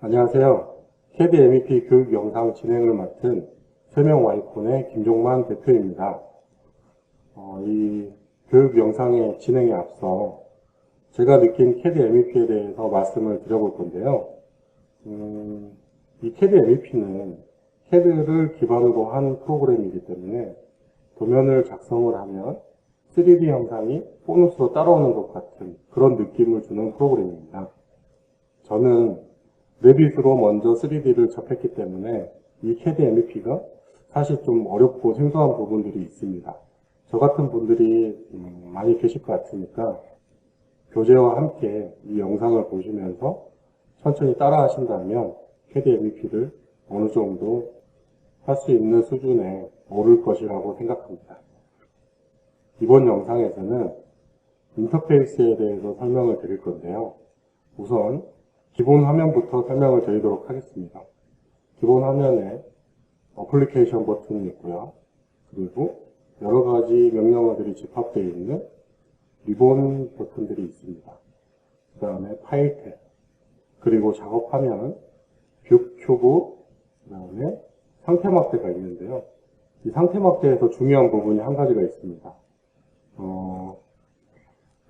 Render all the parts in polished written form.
안녕하세요. 캐드 MEP 교육 영상 진행을 맡은 세명 와이콘의 김종만 대표입니다. 이 교육 영상의 진행에 앞서 제가 느낀 캐드 MEP에 대해서 말씀을 드려볼 건데요. 이 캐드 MEP는 캐드를 기반으로 한 프로그램이기 때문에 도면을 작성을 하면 3D 형상이 보너스로 따라오는 것 같은 그런 느낌을 주는 프로그램입니다. 저는 레빗으로 먼저 3D를 접했기 때문에 이 CAD MEP가 사실 좀 어렵고 생소한 부분들이 있습니다. 저 같은 분들이 많이 계실 것 같으니까 교재와 함께 이 영상을 보시면서 천천히 따라 하신다면 CAD MEP를 어느 정도 할 수 있는 수준에 오를 것이라고 생각합니다. 이번 영상에서는 인터페이스에 대해서 설명을 드릴 건데요. 우선 기본 화면부터 설명을 드리도록 하겠습니다. 기본 화면에 어플리케이션 버튼이 있고요. 그리고 여러 가지 명령어들이 집합되어 있는 리본 버튼들이 있습니다. 그 다음에 파일 탭, 그리고 작업하면 뷰 큐브, 그 다음에 상태 막대가 있는데요. 이 상태 막대에서 중요한 부분이 한 가지가 있습니다.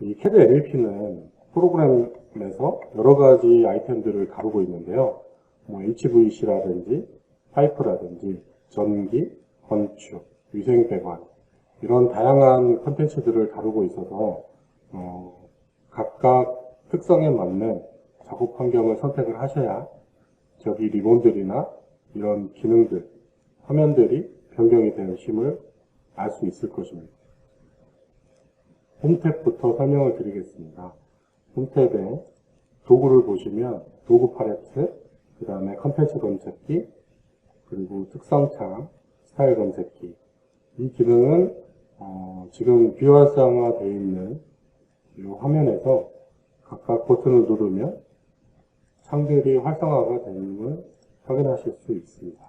이 CAD MEP는 프로그램에서 여러 가지 아이템들을 다루고 있는데요. HVAC라든지 파이프라든지 전기, 건축, 위생 배관 이런 다양한 컨텐츠들을 다루고 있어서 각각 특성에 맞는 작업 환경을 선택을 하셔야 저기 리본들이나 이런 기능들, 화면들이 변경이 되심을 알 수 있을 것입니다. 홈탭부터 설명을 드리겠습니다. 홈탭에 도구를 보시면 도구 팔레트, 그 다음에 컨텐츠 검색기, 그리고 특성창, 스타일 검색기. 이 기능은 지금 비활성화되어 있는 이 화면에서 각각 버튼을 누르면 창들이 활성화가 되는 걸 확인하실 수 있습니다.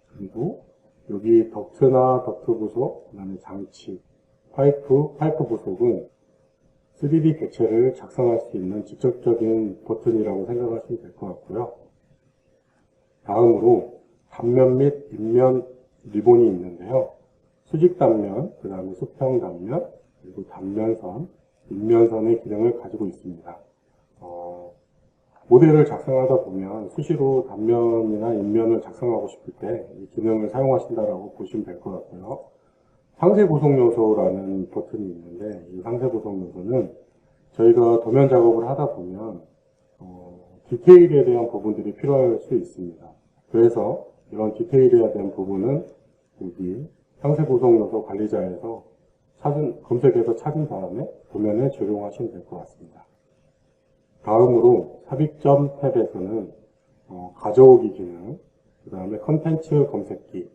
그리고 여기 덕트나 덕트 부속, 그 다음에 장치, 파이프 부속은 3D 객체를 작성할 수 있는 직접적인 버튼이라고 생각하시면 될 것 같고요. 다음으로 단면 및 인면 리본이 있는데요. 수직 단면, 그 다음에 수평 단면, 그리고 단면선, 인면선의 기능을 가지고 있습니다. 모델을 작성하다 보면 수시로 단면이나 인면을 작성하고 싶을 때 이 기능을 사용하신다고 보시면 될 것 같고요. 상세 구성 요소라는 버튼이 있는데 이 상세 구성 요소는 저희가 도면 작업을 하다 보면 디테일에 대한 부분들이 필요할 수 있습니다. 그래서 이런 디테일에 대한 부분은 여기 상세 구성 요소 관리자에서 검색해서 찾은 다음에 도면에 적용하시면 될 것 같습니다. 다음으로 삽입점 탭에서는 가져오기 기능, 그 다음에 컨텐츠 검색기,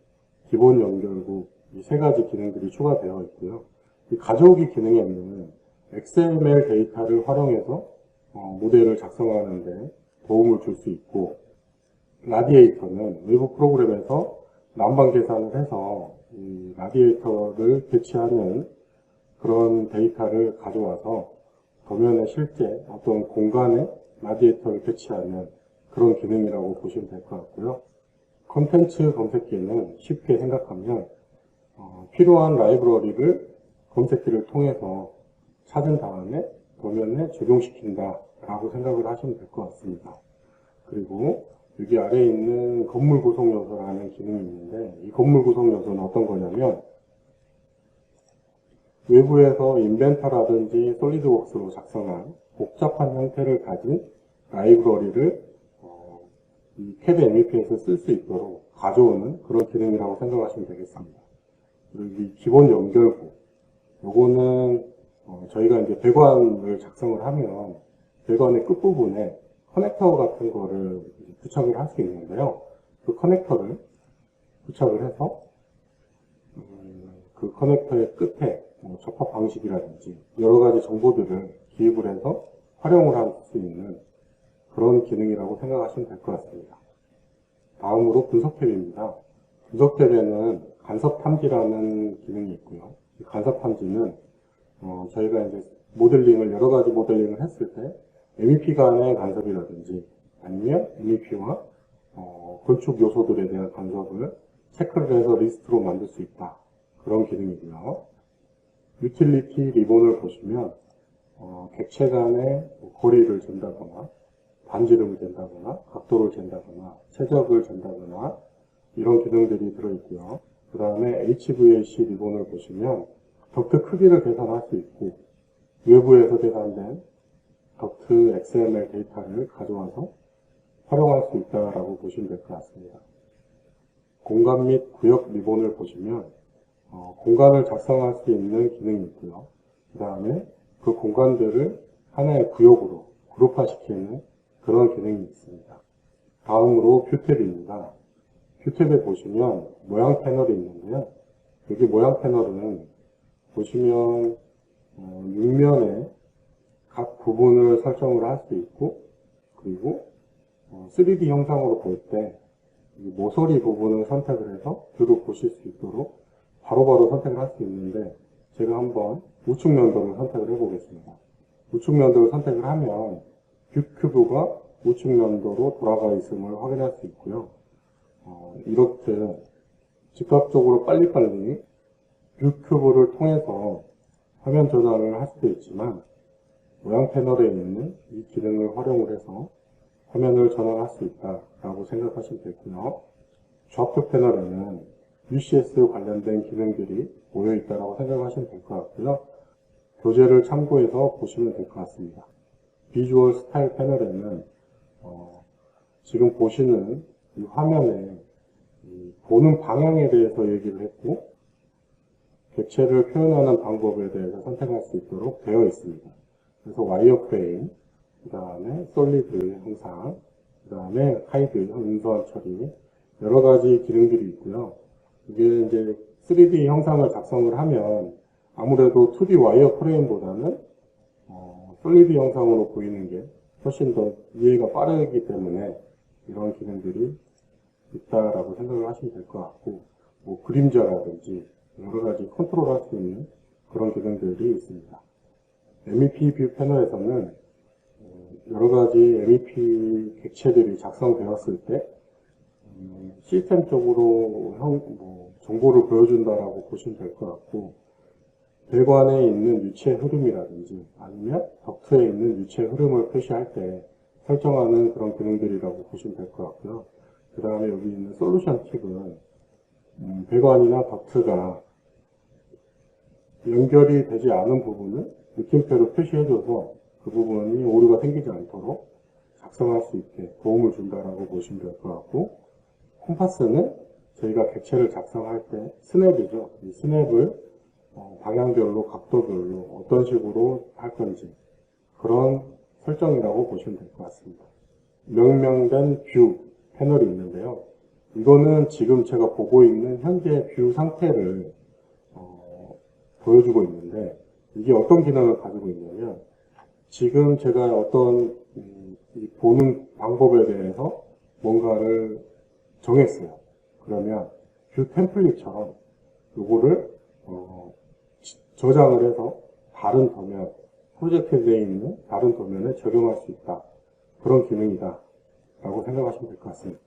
기본 연결부 이 세 가지 기능들이 추가되어 있고요. 이 가져오기 기능에는 XML 데이터를 활용해서 모델을 작성하는 데 도움을 줄 수 있고, 라디에이터는 외부 프로그램에서 난방 계산을 해서 이 라디에이터를 배치하는 그런 데이터를 가져와서 도면에 실제 어떤 공간에 라디에이터를 배치하는 그런 기능이라고 보시면 될 것 같고요. 컨텐츠 검색기는 쉽게 생각하면 필요한 라이브러리를 검색기를 통해서 찾은 다음에 도면에 적용시킨다 라고 생각을 하시면 될 것 같습니다. 그리고 여기 아래에 있는 건물 구성 요소라는 기능이 있는데 이 건물 구성 요소는 어떤 거냐면 외부에서 인벤터라든지 솔리드웍스로 작성한 복잡한 형태를 가진 라이브러리를 이 CAD MEP에서 쓸 수 있도록 가져오는 그런 기능이라고 생각하시면 되겠습니다. 그리고 이 기본 연결부, 요거는 저희가 이제 배관을 작성을 하면 배관의 끝부분에 커넥터 같은 거를 부착을 할 수 있는데요. 그 커넥터를 부착을 해서 그 커넥터의 끝에 접합 방식이라든지 여러 가지 정보들을 기입을 해서 활용을 할 수 있는 그런 기능이라고 생각하시면 될 것 같습니다. 다음으로 분석 탭입니다. 분석 탭에는 간섭 탐지라는 기능이 있고요. 이 간섭 탐지는 저희가 이제 모델링을 여러 가지 모델링을 했을 때 MEP 간의 간섭이라든지 아니면 MEP와 건축 요소들에 대한 간섭을 체크를 해서 리스트로 만들 수 있다. 그런 기능이고요. 유틸리티 리본을 보시면 객체 간의 거리를 잰다거나 반지름을 잰다거나 각도를 잰다거나 최적을 잰다거나 이런 기능들이 들어있고요. 그 다음에 HVAC 리본을 보시면 덕트 크기를 계산할 수 있고 외부에서 계산된 덕트 XML 데이터를 가져와서 활용할 수 있다라고 보시면 될 것 같습니다. 공간 및 구역 리본을 보시면 공간을 작성할 수 있는 기능이 있고요. 그 다음에 그 공간들을 하나의 구역으로 그룹화시키는 그런 기능이 있습니다. 다음으로 뷰탭입니다. 뷰탭에 보시면 모양 패널이 있는데요. 여기 모양 패널은 보시면 육면에 각 부분을 설정을 할 수 있고 그리고 3D 형상으로 볼 때 모서리 부분을 선택을 해서 뷰로 보실 수 있도록 바로바로 선택을 할 수 있는데 제가 한번 우측 면도를 선택을 해보겠습니다. 우측 면도를 선택을 하면 뷰 큐브가 우측 면도로 돌아가 있음을 확인할 수 있고요. 이렇게 즉각적으로 빨리빨리 뷰 큐브를 통해서 화면 전환을 할 수도 있지만 모양 패널에 있는 이 기능을 활용을 해서 화면을 전환할 수 있다라고 생각하시면 되고요. 좌표 패널에는 UCS 관련된 기능들이 모여 있다라고 생각하시면 될 것 같고요. 교재를 참고해서 보시면 될 것 같습니다. 비주얼 스타일 패널에는 지금 보시는 이 화면에 보는 방향에 대해서 얘기를 했고 객체를 표현하는 방법에 대해서 선택할 수 있도록 되어 있습니다. 그래서 와이어프레임, 그 다음에 솔리드 형상, 그 다음에 하이드, 은소한 처리 여러 가지 기능들이 있고요. 이게 이제 3D 형상을 작성을 하면 아무래도 2D 와이어프레임보다는 솔리드 형상으로 보이는 게 훨씬 더 이해가 빠르기 때문에 이런 기능들이 있다라고 생각을 하시면 될 것 같고 뭐 그림자라든지 여러 가지 컨트롤할 수 있는 그런 기능들이 있습니다. MEP 뷰 패널에서는 여러 가지 MEP 객체들이 작성되었을 때 시스템적으로 정보를 보여준다라고 보시면 될 것 같고 배관에 있는 유체 흐름이라든지 아니면 덕트에 있는 유체 흐름을 표시할 때 설정하는 그런 기능들이라고 보시면 될 것 같고요. 그 다음에 여기 있는 솔루션 팁은 배관이나 덕트가 연결이 되지 않은 부분을 느낌표로 표시해줘서 그 부분이 오류가 생기지 않도록 작성할 수 있게 도움을 준다라고 보시면 될 것 같고 콤파스는 저희가 객체를 작성할 때 스냅이죠. 이 스냅을 방향별로 각도별로 어떤 식으로 할 건지 그런 설정이라고 보시면 될 것 같습니다. 명명된 뷰 패널이 있는데요. 이거는 지금 제가 보고 있는 현재 뷰 상태를 보여주고 있는데 이게 어떤 기능을 가지고 있냐면 지금 제가 어떤 보는 방법에 대해서 뭔가를 정했어요. 그러면 뷰 템플릿처럼 이거를 저장을 해서 다른 도면, 프로젝트에 되어 있는 다른 도면에 적용할 수 있다. 그런 기능이다. 라고 생각하시면 될 것 같습니다.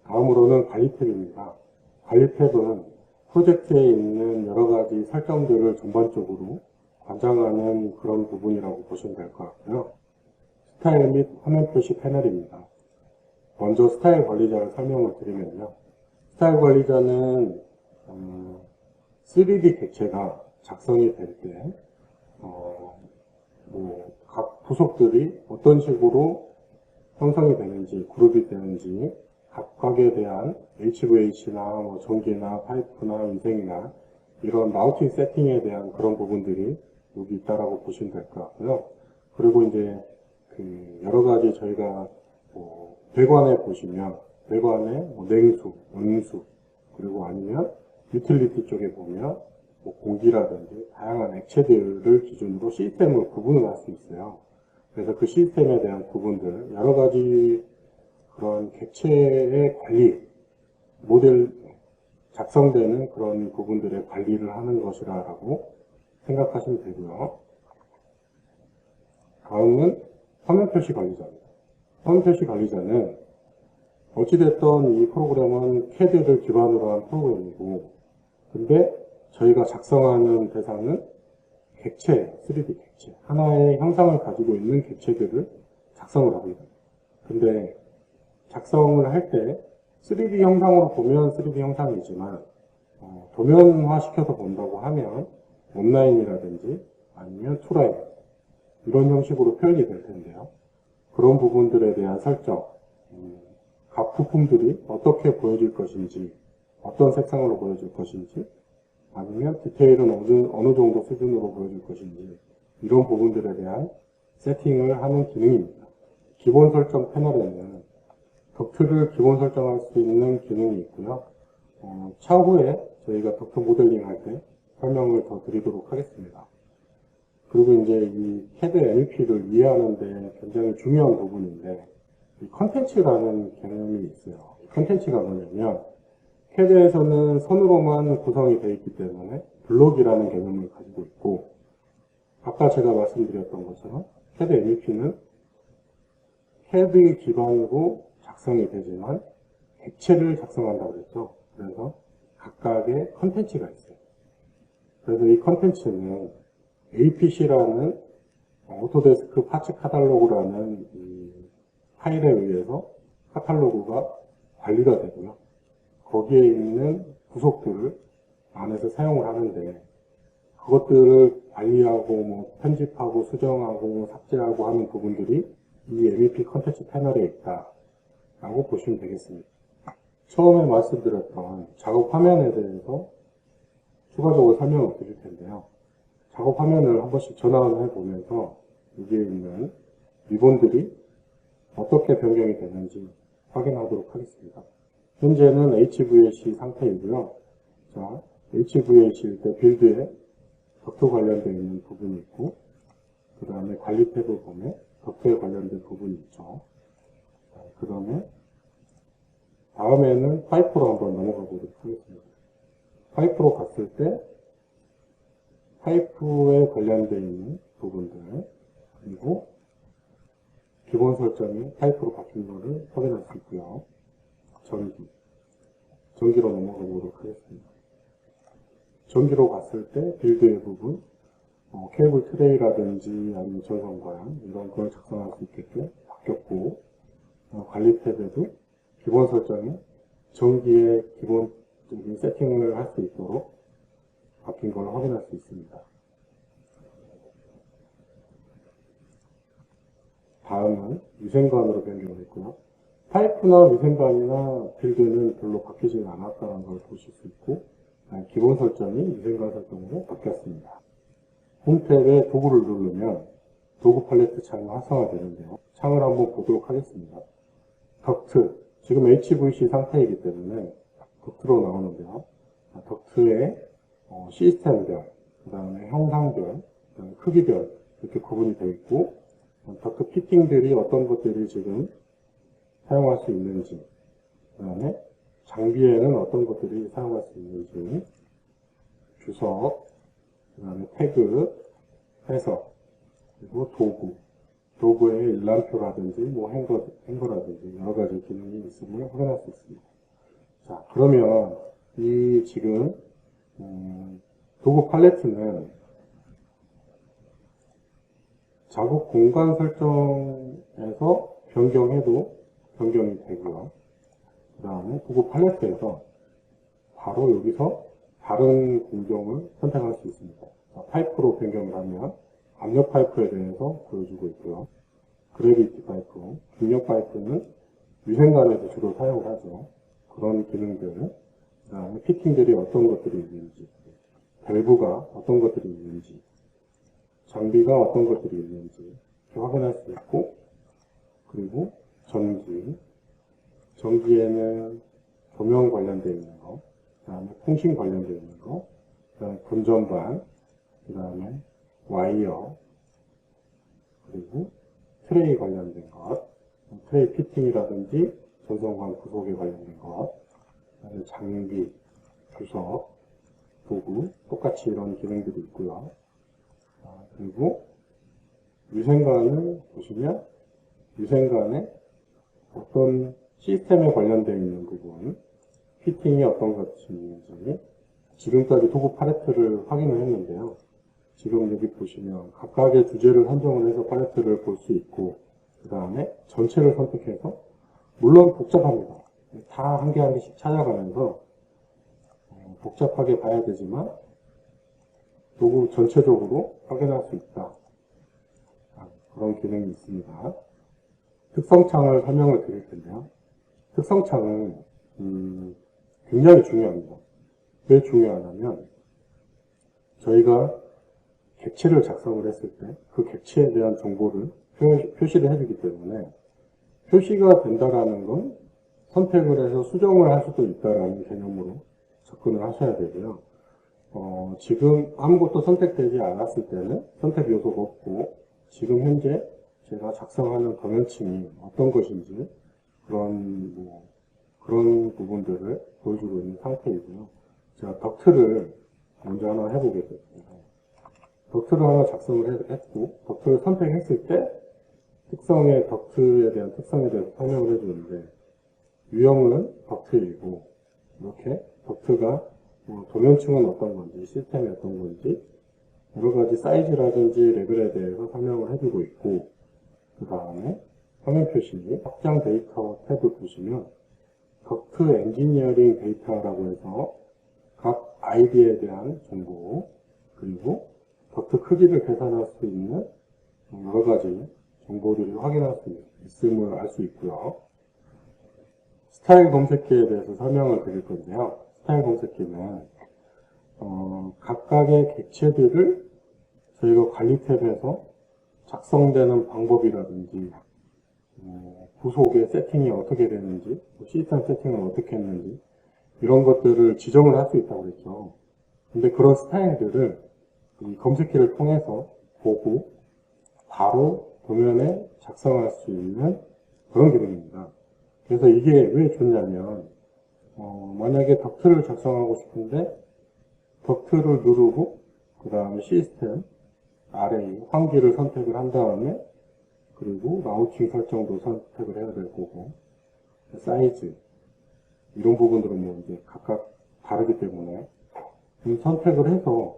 다음으로는 관리 탭입니다. 관리 탭은 프로젝트에 있는 여러 가지 설정들을 전반적으로 관장하는 그런 부분이라고 보시면 될 것 같고요. 스타일 및 화면 표시 패널입니다. 먼저 스타일 관리자를 설명을 드리면요. 스타일 관리자는 3D 객체가 작성이 될 때 각 부속들이 어떤 식으로 형성이 되는지, 그룹이 되는지 각각에 대한 HVAC나 전기나 파이프나 위생이나 이런 라우팅 세팅에 대한 그런 부분들이 여기 있다라고 보시면 될 것 같고요. 그리고 이제 여러 가지 저희가 배관에 보시면 배관에 냉수, 온수 그리고 아니면 유틸리티 쪽에 보면 공기라든지 다양한 액체들을 기준으로 시스템을 구분을 할 수 있어요. 그래서 그 시스템에 대한 부분들 여러 가지 그런 객체의 관리 모델 작성되는 그런 부분들의 관리를 하는 것이라고 생각하시면 되고요. 다음은 화면 표시 관리자입니다. 화면 표시 관리자는 어찌됐든 이 프로그램은 CAD를 기반으로 한 프로그램이고, 근데 저희가 작성하는 대상은 객체, 3D 객체, 하나의 형상을 가지고 있는 객체들을 작성을 합니다. 근데 작성을 할 때 3D 형상으로 보면 3D 형상이지만 도면화 시켜서 본다고 하면 온라인이라든지 아니면 투라인 이런 형식으로 표현이 될 텐데요. 그런 부분들에 대한 설정, 각 부품들이 어떻게 보여질 것인지, 어떤 색상으로 보여질 것인지, 아니면 디테일은 어느 정도 수준으로 보여질 것인지, 이런 부분들에 대한 세팅을 하는 기능입니다. 기본 설정 패널에는 덕트를 기본 설정할 수 있는 기능이 있고요. 차후에 저희가 덕트 모델링 할 때 설명을 더 드리도록 하겠습니다. 그리고 이제 이 CAD MEP를 이해하는 데 굉장히 중요한 부분인데, 이 컨텐츠라는 개념이 있어요. 컨텐츠가 뭐냐면, CAD에서는 선으로만 구성이 되어 있기 때문에 블록이라는 개념을 가지고 있고, 아까 제가 말씀드렸던 것처럼 CAD MEP는 CAD 기반으로 작성이 되지만 객체를 작성한다고 그랬죠. 그래서 각각의 컨텐츠가 있어요. 그래서 이 컨텐츠는 APC라는 오토데스크 파츠 카탈로그라는 이 파일에 의해서 카탈로그가 관리가 되고요. 거기에 있는 부속들을 안에서 사용을 하는데, 그것들을 관리하고 뭐 편집하고 수정하고 삭제하고 하는 부분들이 이 MEP 컨텐츠 패널에 있다라고 보시면 되겠습니다. 처음에 말씀드렸던 작업 화면에 대해서 추가적으로 설명을 드릴 텐데요. 작업 화면을 한 번씩 전환을 해보면서 여기에 있는 리본들이 어떻게 변경이 되는지 확인하도록 하겠습니다. 현재는 HVAC 상태이고요. 자, HVAC일 때 빌드에 덕트 관련되어 있는 부분이 있고, 그 다음에 관리 탭을 보면 덕트에 관련된 부분이 있죠. 그 다음에는 파이프로 한번 넘어가 보도록 하겠습니다. 파이프로 갔을 때 파이프에 관련되어 있는 부분들, 그리고 기본 설정이 파이프로 바뀐 것을 확인할 수 있고요. 전기로 넘어가 보도록 하겠습니다. 전기로 갔을 때 빌드의 부분, 케이블 트레이라든지 아니면 전선관 이런 걸 작성할 수 있게끔 바뀌었고, 관리 탭에도 기본 설정이 전기의 기본적인 세팅을 할 수 있도록 바뀐 걸 확인할 수 있습니다. 다음은 위생관으로 변경을 했고요. 파이프나 위생관이나 빌드는 별로 바뀌지 않았다는 걸 보실 수 있고, 기본 설정이 위생관 설정으로 바뀌었습니다. 홈 탭에 도구를 누르면 도구 팔레트 창이 활성화되는데요. 창을 한번 보도록 하겠습니다. 덕트, 지금 HVC 상태이기 때문에 덕트로 나오는데요. 덕트의 시스템별, 그 다음에 형상별, 그 다음에 크기별 이렇게 구분이 되어 있고, 덕트 피팅들이 어떤 것들이 지금 사용할 수 있는지, 그 다음에 장비에는 어떤 것들이 사용할 수 있는지, 주석, 그 다음에 태그, 해석, 그리고 도구의 일람표라든지 뭐 행거라든지 여러 가지 기능이 있음을 확인할 수 있습니다. 자, 그러면 이 지금 도구 팔레트는 작업 공간 설정에서 변경해도 변경이 되고요. 그 다음에 도구 팔레트에서 바로 여기서 다른 공정을 선택할 수 있습니다. 자, 파이프로 변경을 하면 압력 파이프에 대해서 보여주고 있고요. 그래비티 파이프, 중력 파이프는 위생관에서 주로 사용을 하죠. 그런 기능들, 그 다음에 피팅들이 어떤 것들이 있는지, 밸브가 어떤 것들이 있는지, 장비가 어떤 것들이 있는지 이렇게 확인할 수 있고, 그리고 전기에는 조명 관련되어 있는 거, 그 다음에 통신 관련되어 있는 거, 그 다음에 분전반, 그 다음에 와이어, 그리고 트레이 관련된 것, 트레이 피팅이라든지 전선관 구속에 관련된 것, 그 다음에 장비, 주석, 도구, 똑같이 이런 기능들이 있고요. 그리고 위생관을 보시면 위생관에 어떤 시스템에 관련되어 있는 부분, 피팅이 어떤 것인지 지금까지 도구 팔레트를 확인을 했는데요. 지금 여기 보시면 각각의 주제를 선정을 해서 팔레트를 볼 수 있고, 그 다음에 전체를 선택해서, 물론 복잡합니다. 다 한 개 한 개씩 찾아가면서 복잡하게 봐야 되지만 도구 전체적으로 확인할 수 있다. 그런 기능이 있습니다. 특성창을 설명을 드릴 텐데요. 특성창은 굉장히 중요합니다. 왜 중요하냐면 저희가 객체를 작성을 했을 때 그 객체에 대한 정보를 표시를 해주기 때문에 표시가 된다라는 건 선택을 해서 수정을 할 수도 있다라는 개념으로 접근을 하셔야 되고요. 지금 아무것도 선택되지 않았을 때는 선택 요소가 없고 지금 현재 제가 작성하는 도면층이 어떤 것인지 그런 부분들을 보여주고 있는 상태이고요. 제가 덕트를 먼저 하나 해보겠습니다. 덕트를 하나 작성을 했고 덕트를 선택했을 때 특성의 덕트에 대한 특성에 대해서 설명을 해주는데 유형은 덕트이고 이렇게 덕트가 도면층은 어떤 건지 시스템이 어떤 건지 여러 가지 사이즈라든지 레벨에 대해서 설명을 해주고 있고 그 다음에 화면 표시 확장 데이터 탭을 보시면 덕트 엔지니어링 데이터라고 해서 각 아이디에 대한 정보 그리고 덕트 크기를 계산할 수 있는 여러 가지 정보들을 확인할 수 있음을 알 수 있고요. 스타일 검색기에 대해서 설명을 드릴 건데요. 스타일 검색기는 각각의 객체들을 저희가 관리 탭에서 작성되는 방법이라든지 부속의 세팅이 어떻게 되는지 시스템 세팅을 어떻게 했는지 이런 것들을 지정을 할 수 있다고 그랬죠. 근데 그런 스타일들을 이 검색기를 통해서 보고 바로 도면에 작성할 수 있는 그런 기능입니다. 그래서 이게 왜 좋냐면 만약에 덕트를 작성하고 싶은데 덕트를 누르고 그 다음에 시스템 아래에 환기를 선택을 한 다음에 그리고 라우팅 설정도 선택을 해야 될 거고 사이즈 이런 부분들은 뭐 이제 각각 다르기 때문에 선택을 해서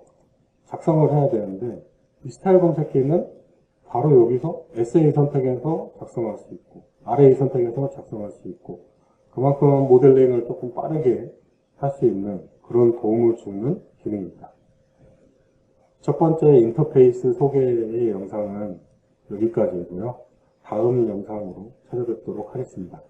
작성을 해야 되는데 이 스타일 검색기는 바로 여기서 SA 선택해서 작성할 수 있고 RA 선택해서 작성할 수 있고 그만큼 모델링을 조금 빠르게 할 수 있는 그런 도움을 주는 기능입니다. 첫 번째 인터페이스 소개의 영상은 여기까지이고요. 다음 영상으로 찾아뵙도록 하겠습니다.